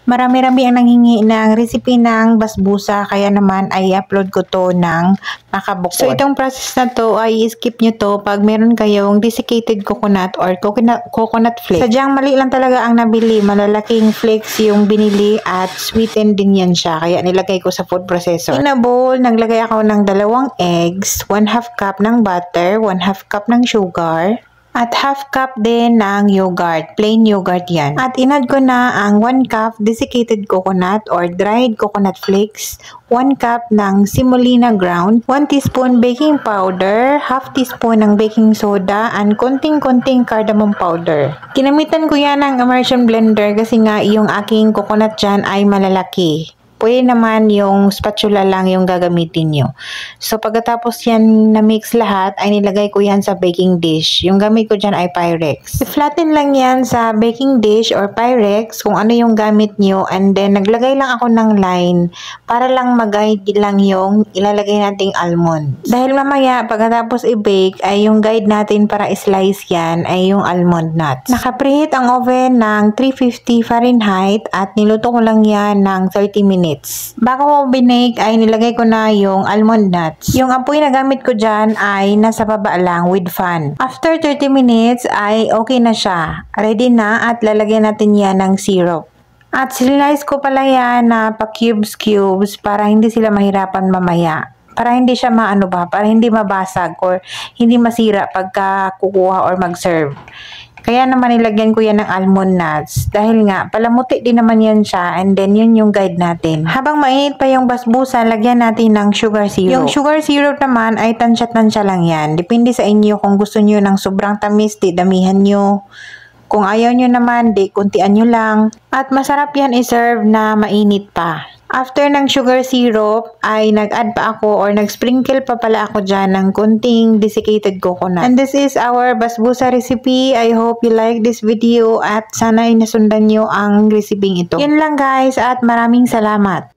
Marami-rami ang nanghingi ng recipe ng basbusa, kaya naman ay upload ko to ng makabukod. So itong process na to ay skip nyo to pag meron kayong desiccated coconut or coconut flakes. Sadyang mali lang talaga ang nabili, malalaking flakes yung binili at sweetened din yan siya, kaya nilagay ko sa food processor. In a bowl, naglagay ako ng 2 eggs, 1/2 cup ng butter, 1/2 cup ng sugar, at 1/2 cup din ng yogurt, plain yogurt yan. At inad ko na ang 1 cup desiccated coconut or dried coconut flakes, 1 cup ng semolina ground, 1 teaspoon baking powder, 1/2 teaspoon ng baking soda, and konting-konting cardamom powder. Ginamitan ko yan ng immersion blender kasi nga yung aking coconut dyan ay malalaki. Pwede naman yung spatula lang yung gagamitin nyo. So, pagkatapos yan na-mix lahat, ay nilagay ko yan sa baking dish. Yung gamit ko dyan ay Pyrex. I-flatten lang yan sa baking dish or Pyrex kung ano yung gamit nyo. And then, naglagay lang ako ng line para lang mag-guide lang yung ilalagay nating almond. Dahil mamaya, pagkatapos i-bake, ay yung guide natin para i-slice yan ay yung almond nuts. Naka-preheat ang oven ng 350 Fahrenheit at niluto ko lang yan ng 30 minutes. Bago ko binake ay nilagay ko na yung almond nuts. Yung apoy na gamit ko dyan ay nasa baba lang with fan. After 30 minutes ay okay na siya. Ready na at lalagyan natin yan ng syrup. At slice ko pala yan na pa cubes para hindi sila mahirapan mamaya. Para hindi siya para hindi mabasag or hindi masira pagka kukuha or mag-serve. Kaya naman nilagyan ko yan ng almond nuts dahil nga palamuti din naman yan siya, and then yun yung guide natin. Habang mainit pa yung basbusa, lagyan natin ng sugar syrup. Yung sugar syrup naman ay tansya-tansya lang yan. Depende sa inyo kung gusto nyo ng sobrang tamis, di damihan nyo. Kung ayaw nyo naman, di kuntian nyo lang. At masarap yan i-serve na mainit pa. After ng sugar syrup, ay nag-add pa ako or nag-sprinkle pa pala ako dyan ng kunting desiccated coconut. And this is our basbusa recipe. I hope you like this video at sana ay nasundan nyo ang recipe ito. Yun lang guys at maraming salamat.